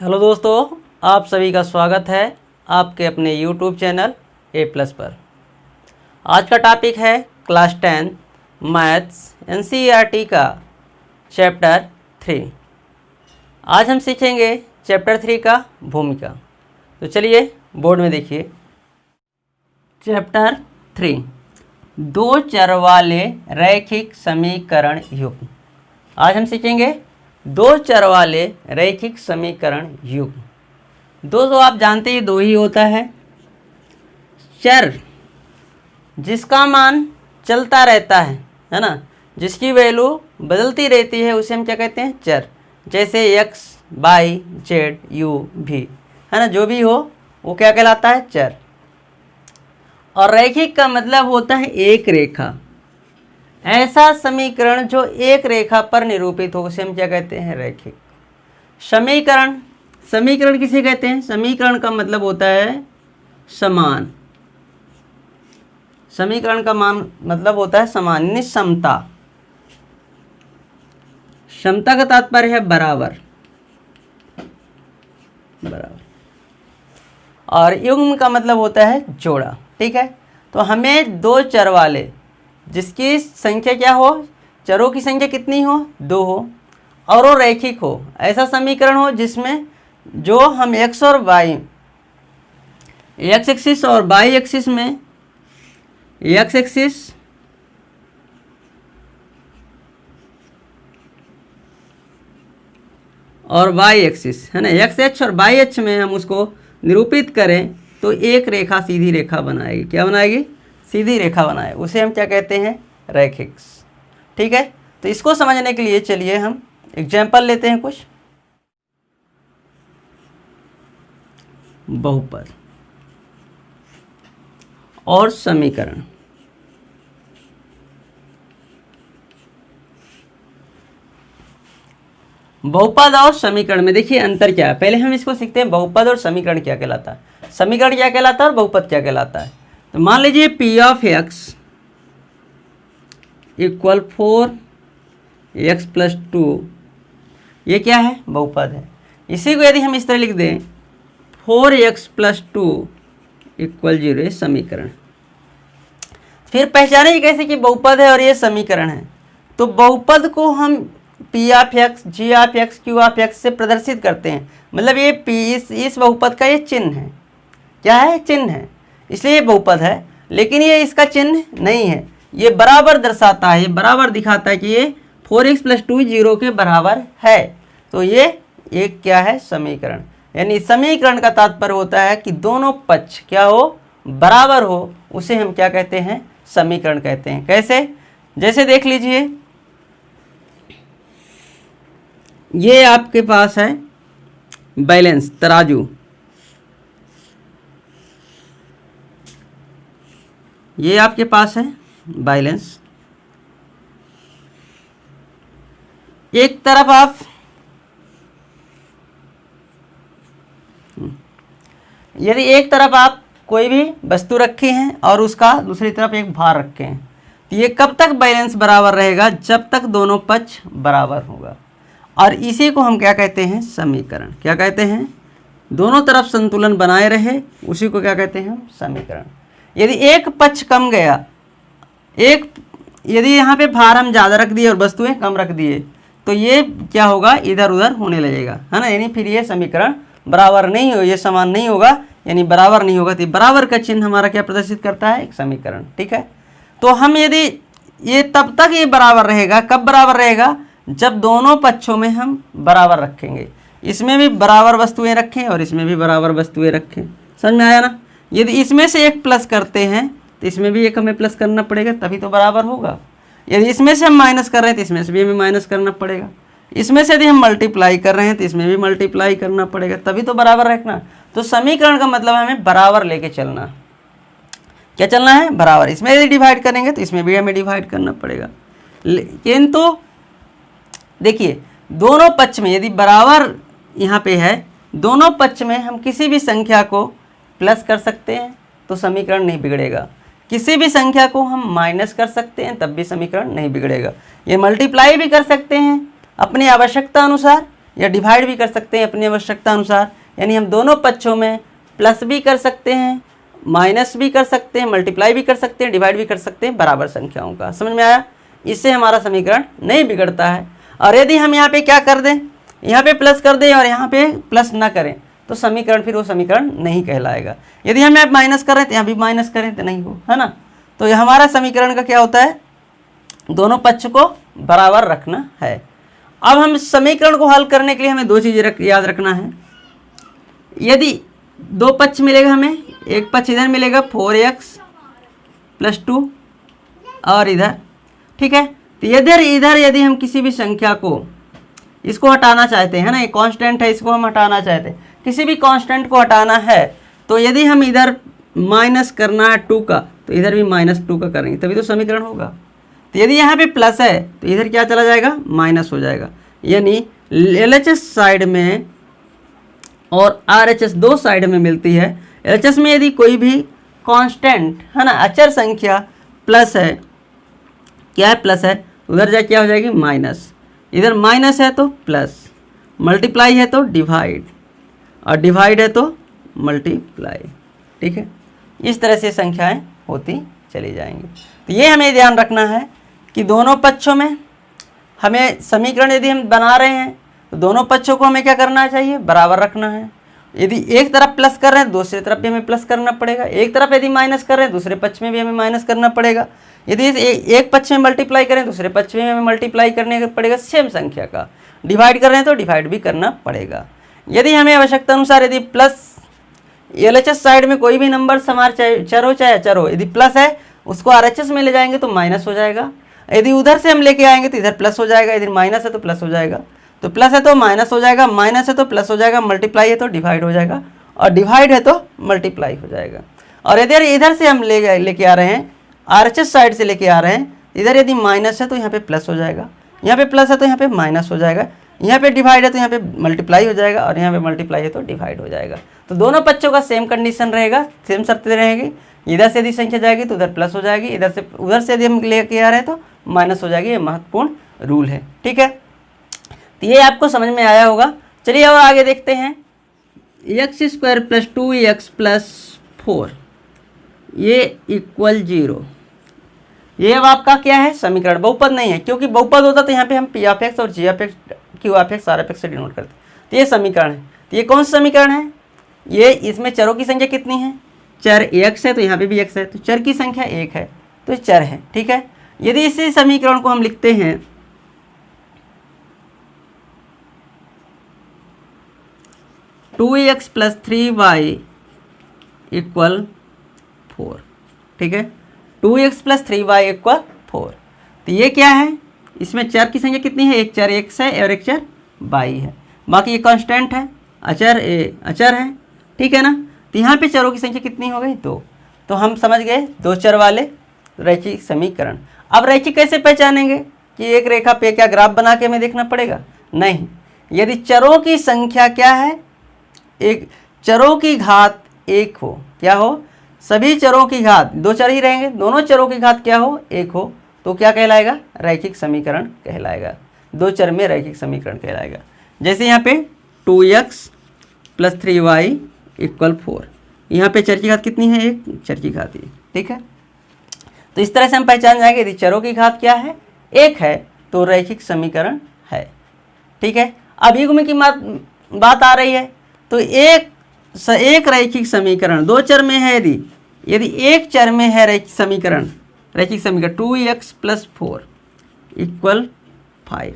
Hello दोस्तों, आप सभी का स्वागत है आपके अपने YouTube चैनल A+ पर। आज का टॉपिक है क्लास 10 मैथ्स NCERT का चैप्टर 3। आज हम सीखेंगे चैप्टर 3 का भूमिका। तो चलिए बोर्ड में देखिए। चैप्टर 3 दो चर वाले रैखिक समीकरण युग्म। आज हम सीखेंगे दो चर वाले रैखिक समीकरण युग्म। दोस्तों आप जानते ही दो ही होता है। चर जिसका मान चलता रहता है ना, जिसकी वैल्यू बदलती रहती है उसे हम क्या कहते हैं? चर। जैसे x, y, z, u, v है ना, जो भी हो वो क्या कहलाता है? चर। और रैखिक का मतलब होता है एक रेखा। ऐसा समीकरण जो एक रेखा पर निरूपित हो उसे हम क्या कहते हैं? रैखिक समीकरण। समीकरण किसे कहते हैं? समीकरण का मतलब होता है समान। समीकरण का मतलब होता है समान, यानी समता। समता का तात्पर्य है बराबर। बराबर। और युग्म का मतलब होता है जोड़ा। ठीक है, तो हमें दो चर वाले जिसकी संख्या क्या हो, चरों की संख्या कितनी हो? दो हो, और वो रैखिक हो। ऐसा समीकरण हो जिसमें जो हम x और y, x एक्सिस और y एक्सिस में, x एक्सिस और y एक्सिस है ना, x h और y h में हम उसको निरूपित करें तो एक रेखा सीधी रेखा बनाएगी। क्या बनाएगी? सीधी रेखा बनाए। उसे हम क्या कहते हैं? रैखिक। ठीक है, तो इसको समझने के लिए चलिए हम एग्जाम्पल लेते हैं कुछ। बहुपद और समीकरण। बहुपद और समीकरण में देखिए अंतर क्या है। पहले हम इसको सीखते हैं, बहुपद और समीकरण क्या कहलाता है, समीकरण क्या कहलाता है और बहुपद क्या कहलाता है। तो मान लीजिए p of x equal 4x + 2, ये क्या है? बहुपद है। इसी को यदि हम इस तरह लिख दें 4x + 2 = 0, ये समीकरण। फिर पहचाने कैसे कि बहुपद है और ये समीकरण है? तो बहुपद को हम p of x, g of x, q of x से प्रदर्शित करते हैं। मतलब ये p इस बहुपद का ये चिन्ह है। क्या है? चिन्ह है, इसलिए ये बहुपद है। लेकिन ये इसका चिन्ह नहीं है, ये बराबर दर्शाता है, ये बराबर दिखाता है कि ये 4x + 2 0 के बराबर है। तो ये एक क्या है? समीकरण। यानी समीकरण का तात्पर्य होता है कि दोनों पक्ष क्या हो? बराबर हो। उसे हम क्या कहते हैं? समीकरण कहते हैं। कैसे? जैसे देख लीजिए, ये आपके पास है बैलेंस, तराजू। ये आपके पास है बैलेंस। एक तरफ आप यदि एक तरफ आप कोई भी वस्तु रखे हैं और उसका दूसरी तरफ एक भार रखे हैं, तो ये कब तक बैलेंस बराबर रहेगा? जब तक दोनों पक्ष बराबर होगा। और इसी को हम क्या कहते हैं? समीकरण। क्या कहते हैं? दोनों तरफ संतुलन बनाए रहे, उसी को क्या कहते हैं हम? समीकरण। यदि एक पक्ष कम गया, यदि यहाँ पे भार हम ज़्यादा रख दिए और वस्तुएं कम रख दिए, तो ये क्या होगा? इधर उधर होने लगेगा, है ना। यानी फिर ये समीकरण बराबर नहीं हो, ये समान नहीं होगा, यानी बराबर नहीं होगा। तो बराबर का चिन्ह हमारा क्या प्रदर्शित करता है? एक समीकरण। ठीक है, तो हम यदि ये तब तक ये बराबर रहेगा, कब बराबर रहेगा? जब दोनों पक्षों में हम बराबर रखेंगे। इसमें भी बराबर वस्तुएं रखें और इसमें भी बराबर वस्तुएं रखें। समझ में आया ना? यदि इसमें से एक प्लस करते हैं तो इसमें भी एक हमें प्लस करना पड़ेगा, तभी तो बराबर होगा। यदि इसमें से हम माइनस कर रहे हैं तो इसमें से भी हमें माइनस करना पड़ेगा। इसमें से यदि हम मल्टीप्लाई कर रहे हैं तो इसमें भी मल्टीप्लाई करना पड़ेगा, तभी तो बराबर रखना। तो समीकरण का मतलब हमें बराबर लेके चलना। क्या चलना है? बराबर। इसमें यदि डिवाइड करेंगे तो इसमें भी हमें डिवाइड करना पड़ेगा। लेकिन तो देखिए, दोनों पक्ष में यदि बराबर यहाँ पे है, दोनों पक्ष में हम किसी भी संख्या को प्लस कर सकते हैं तो समीकरण नहीं बिगड़ेगा। किसी भी संख्या को हम माइनस कर सकते हैं तब भी समीकरण नहीं बिगड़ेगा। ये मल्टीप्लाई भी कर सकते हैं अपनी आवश्यकता अनुसार, या डिवाइड भी कर सकते हैं अपनी आवश्यकता अनुसार। यानी हम दोनों पक्षों में प्लस भी कर सकते हैं, माइनस भी कर सकते हैं, मल्टीप्लाई भी कर सकते हैं, डिवाइड भी कर सकते हैं बराबर संख्याओं का। समझ में आया? इससे हमारा समीकरण नहीं बिगड़ता है। और यदि हम यहाँ पे क्या कर दें, यहाँ पे प्लस कर दें और यहाँ पे प्लस ना करें तो समीकरण फिर वो समीकरण नहीं कहलाएगा। यदि हम यहाँ माइनस कर रहे हैं तो यहाँ भी माइनस करें तो नहीं हो, है ना। तो ये हमारा समीकरण का क्या होता है, दोनों पक्ष को बराबर रखना है। अब हम समीकरण को हल करने के लिए हमें दो चीज़ें याद रखना है। यदि दो पक्ष मिलेगा हमें, एक पक्ष इधर मिलेगा 4x + 2 और इधर, ठीक है। तो इधर यदि हम किसी भी संख्या को इसको हटाना चाहते हैं ना, ये कांस्टेंट है, इसको हम हटाना चाहते हैं, किसी भी कांस्टेंट को हटाना है तो यदि हम इधर माइनस करना है 2 का तो इधर भी -2 का करेंगे तभी तो समीकरण होगा। तो यदि यहाँ पे प्लस है तो इधर क्या चला जाएगा, माइनस हो जाएगा। यानी LHS साइड में और RHS दो साइड में मिलती है। LHS में यदि कोई भी कांस्टेंट है ना, अचर संख्या प्लस है, क्या है, प्लस है, उधर जा क्या हो जाएगी, माइनस। इधर माइनस है तो प्लस, मल्टीप्लाई है तो डिवाइड, और डिवाइड है तो मल्टीप्लाई, ठीक है। इस तरह से संख्याएं होती चली जाएंगी। तो ये हमें ध्यान रखना है कि दोनों पक्षों में हमें समीकरण यदि हम बना रहे हैं तो दोनों पक्षों को हमें क्या करना चाहिए, बराबर रखना है। यदि एक तरफ प्लस कर रहे हैं दूसरी तरफ भी हमें प्लस करना पड़ेगा, एक तरफ यदि माइनस कर रहे हैं दूसरे पक्ष में भी हमें माइनस करना पड़ेगा। यदि एक पक्ष में मल्टीप्लाई करें दूसरे पक्ष में हमें मल्टीप्लाई करने का पड़ेगा सेम संख्या का। डिवाइड कर रहे हैं तो डिवाइड भी करना पड़ेगा। यदि हमें आवश्यकता अनुसार यदि प्लस LHS साइड में कोई भी नंबर हमारे चाहे चर हो चाहे अचर हो, यदि प्लस है उसको RHS में ले जाएंगे तो माइनस हो जाएगा। यदि उधर से हम लेके आएंगे तो इधर प्लस हो जाएगा, इधर माइनस है तो प्लस हो जाएगा, तो प्लस है तो माइनस हो जाएगा, माइनस है तो प्लस हो जाएगा, मल्टीप्लाई है तो डिवाइड हो जाएगा, और डिवाइड है तो मल्टीप्लाई हो जाएगा। और यदि इधर से हम लेके आ रहे हैं, RHS साइड से लेके आ रहे हैं, इधर यदि माइनस है तो यहाँ पे प्लस हो जाएगा, यहाँ पे प्लस है तो यहाँ पे माइनस हो जाएगा, यहाँ पे डिवाइड है तो यहाँ पे मल्टीप्लाई हो जाएगा, और यहाँ पे मल्टीप्लाई है तो डिवाइड हो जाएगा। तो दोनों पक्षों का सेम कंडीशन रहेगा, सेम शर्तें रहेगी। इधर से यदि संख्या जाएगी तो उधर प्लस हो जाएगी, उधर से यदि हम लेके आ रहे हैं तो माइनस हो जाएगी। ये महत्वपूर्ण रूल है, ठीक है। तो ये आपको समझ में आया होगा। चलिए और आगे देखते हैं। x² + 2x + 4 ये इक्वल 0। ये अब आपका क्या है, समीकरण। बहुपद नहीं है, क्योंकि बहुपद होता तो यहाँ पे हम p(x) और g(x), q(x), r(x) से डिनोट करते। तो ये समीकरण है। तो ये कौन सा समीकरण है, ये इसमें चरों की संख्या कितनी है, चर x है तो यहाँ पे भी x है, तो चर की संख्या 1 है तो चर है, ठीक है। यदि इसी समीकरण को हम लिखते हैं 2x + 3y = 4, ठीक है। 2x + 3y = 4। तो ये क्या है, इसमें चर की संख्या कितनी है, एक चर x है और एक चर y है, बाकी ये कांस्टेंट है, अचर है, ठीक है ना। तो यहाँ पे चरों की संख्या कितनी हो गई, 2। तो हम समझ गए दो चर वाले रैखिक समीकरण। अब रैखिक कैसे पहचानेंगे कि एक रेखा पे क्या ग्राफ बना के हमें देखना पड़ेगा, नहीं। यदि चरों की संख्या क्या है, एक चरों की घात 1 हो, क्या हो, सभी चरों की घात, दो चर ही रहेंगे, दोनों चरों की घात क्या हो, 1 हो, तो क्या कहलाएगा, रैखिक समीकरण कहलाएगा। दो चर में रैखिक समीकरण कहलाएगा। जैसे यहाँ पे 2x + 3y = 4, यहाँ पे चर की घात कितनी है, 1, चर की घात 1, ठीक है। तो इस तरह से हम पहचान जाएंगे यदि चरों की घात क्या है, 1 है तो रैखिक समीकरण है, ठीक है। अब युग्म की बात आ रही है, तो एक रैखिक समीकरण दो चर में है, यदि एक चर में है रैखिक समीकरण 2x + 4 = 5,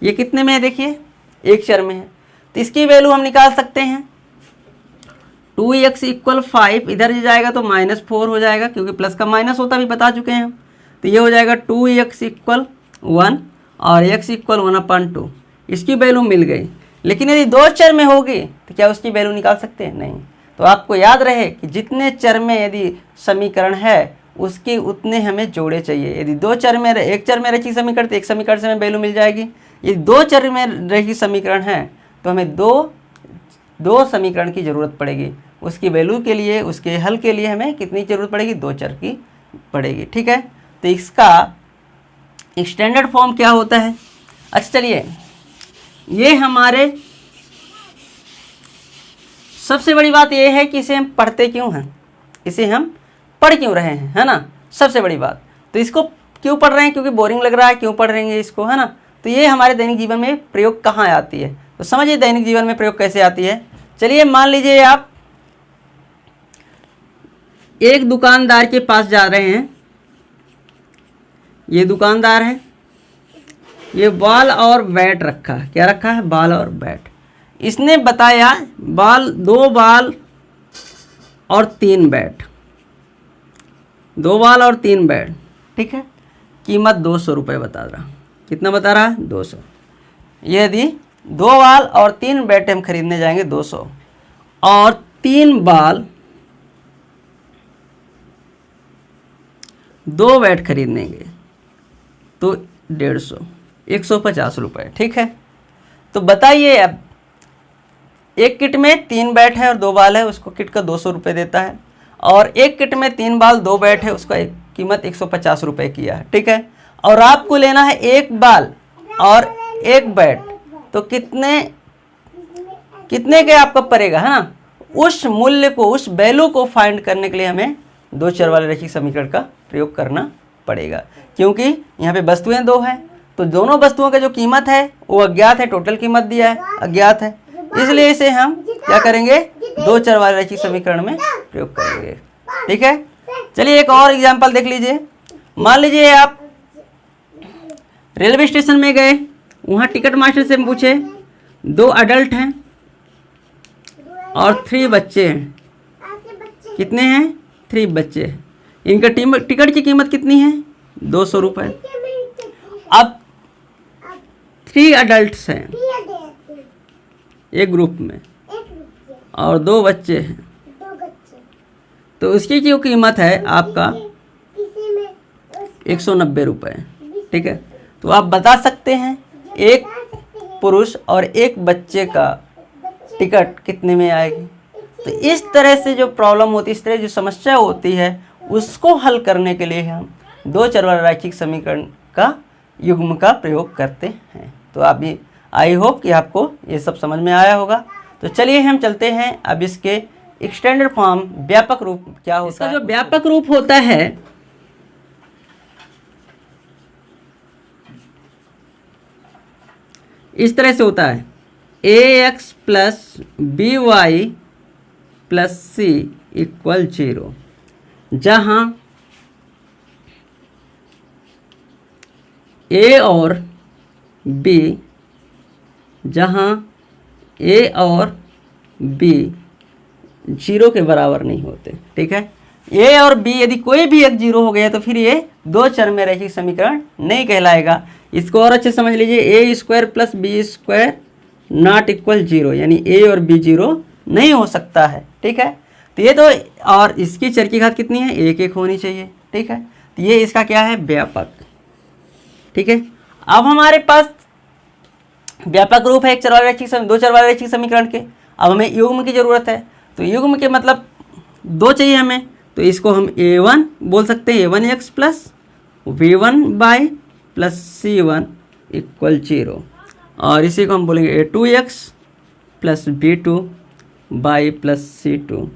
ये कितने में है, देखिए एक चर में है, तो इसकी वैल्यू हम निकाल सकते हैं। 2x = 5, इधर ही जाएगा तो -4 हो जाएगा, क्योंकि प्लस का माइनस होता भी बता चुके हैं हम। तो ये हो जाएगा 2x = 1 और x = 1/2, इसकी वैल्यू मिल गई। लेकिन यदि दो चर में होगी तो क्या उसकी वैल्यू निकाल सकते हैं, नहीं। तो आपको याद रहे कि जितने चर में यदि समीकरण है उसके उतने हमें जोड़े चाहिए। यदि दो चर में, एक चर में रैखिक समीकरण तो एक समीकरण से हमें वैल्यू मिल जाएगी। यदि दो चर में रैखिक समीकरण है तो हमें दो समीकरण की ज़रूरत पड़ेगी। उसकी वैल्यू के लिए, उसके हल के लिए हमें कितनी ज़रूरत पड़ेगी, दो चर की पड़ेगी, ठीक है। तो इसका स्टैंडर्ड फॉर्म क्या होता है, अच्छा चलिए ये हमारे सबसे बड़ी बात ये है कि इसे हम पढ़ते क्यों हैं, इसे हम पढ़ क्यों रहे हैं, है ना, सबसे बड़ी बात। तो इसको क्यों पढ़ रहे हैं, क्योंकि बोरिंग लग रहा है, क्यों पढ़ रहे हैं इसको, है ना। तो ये हमारे दैनिक जीवन में प्रयोग कहाँ आती है, तो समझिए दैनिक जीवन में प्रयोग कैसे आती है। चलिए मान लीजिए आप एक दुकानदार के पास जा रहे हैं, ये दुकानदार है, ये बॉल और बैट रखा है, क्या रखा है, बॉल और बैट। इसने बताया दो बॉल और 3 बैट, 2 बॉल और 3 बैट, ठीक है। कीमत 200 रुपये बता रहा, कितना बता रहा है, 200। यदि 2 बॉल और 3 बैट हम खरीदने जाएंगे 200, और 3 बॉल 2 बैट खरीदेंगे तो 150, 150 रुपये, ठीक है। तो बताइए अब एक किट में 3 बैट है और 2 बॉल है, उसको किट का 200 रुपये देता है, और एक किट में 3 बॉल 2 बैट है, उसका कीमत 150 रुपये किया है, ठीक है। और आपको लेना है 1 बॉल और 1 बैट, तो कितने के आपका पड़ेगा, है ना। उस मूल्य को, उस वैल्यू को फाइंड करने के लिए हमें 2 चर वाले रैखिक समीकरण का प्रयोग करना पड़ेगा, क्योंकि यहाँ पे वस्तुएं 2 हैं, तो दोनों वस्तुओं का जो कीमत है वो अज्ञात है, टोटल कीमत दिया है अज्ञात है, इसलिए इसे हम क्या करेंगे, 2 चर वाले रैखिक समीकरण में प्रयोग करेंगे, ठीक है। चलिए एक और एग्जाम्पल देख लीजिए। मान लीजिए आप रेलवे स्टेशन में गए, वहाँ टिकट मास्टर से पूछे 2 अडल्ट हैं और 3 बच्चे हैं, कितने हैं, 3 बच्चे हैं, इनका टिकट की कीमत कितनी है, 200 रुपये। अब 3 अडल्ट्स हैं एक ग्रुप में और 2 बच्चे हैं, तो उसकी जो कीमत है आपका 190 रुपये, ठीक है। तो आप बता सकते हैं एक पुरुष और एक बच्चे का टिकट कितने में आएगी। तो इस तरह से जो प्रॉब्लम होती है, इस तरह जो समस्या होती है, उसको हल करने के लिए हम 2 चर वाले रैखिक समीकरण का युग्म का प्रयोग करते हैं। तो आप भी, आई होप कि आपको ये सब समझ में आया होगा। तो चलिए हम चलते हैं अब इसके एक्सटेंडेड फॉर्म, व्यापक रूप क्या होता है। इसका जो व्यापक रूप होता है, इस तरह से होता है, ax plus by plus c equal 0, जहाँ a और b, जहाँ a और b 0 के बराबर नहीं होते, ठीक है। a और b यदि कोई भी एक 0 हो गया तो फिर ये 2 चर में रैखिक समीकरण नहीं कहलाएगा। इसको और अच्छे समझ लीजिए, a square plus b square not equal 0, यानी a और b 0 नहीं हो सकता है, ठीक है। तो ये तो, और इसकी चर की घात कितनी है, 1 होनी चाहिए, ठीक है। तो ये इसका क्या है, व्यापक, ठीक है। अब हमारे पास व्यापक रूप है एक चर वाले रैखिक 2 चर वाले रैखिक समीकरण के। अब हमें युग्म की जरूरत है, तो युग्म के मतलब 2 चाहिए हमें, तो इसको हम a1 बोल सकते हैं, a1x plus v1 bye plus c1 equal 0, और इसी को हम बोलेंगे a2x plus b2 by plus c2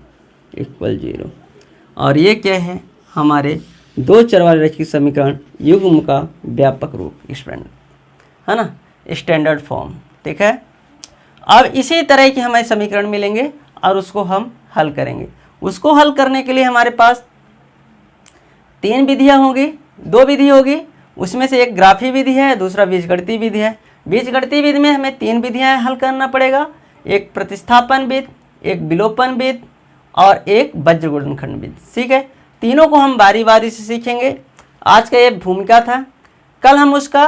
equal 0। और ये क्या है, हमारे 2 चर वाले रैखिक समीकरण युग्म का व्यापक रूप, स्टैंडर्ड, है ना, स्टैंडर्ड फॉर्म, ठीक है। अब इसी तरह के हमें समीकरण मिलेंगे और उसको हम हल करेंगे। उसको हल करने के लिए हमारे पास 3 विधियाँ होंगी, 2 विधि होगी, उसमें से एक ग्राफी विधि है, दूसरा बीजगणितीय विधि है। बीजगणितीय विधि में हमें 3 विधियाँ हल करना पड़ेगा, एक प्रतिस्थापन विधि, एक विलोपन विधि और एक वज्र गुणनखंड विधि, ठीक है। तीनों को हम बारी बारी से सीखेंगे। आज का ये भूमिका था, कल हम उसका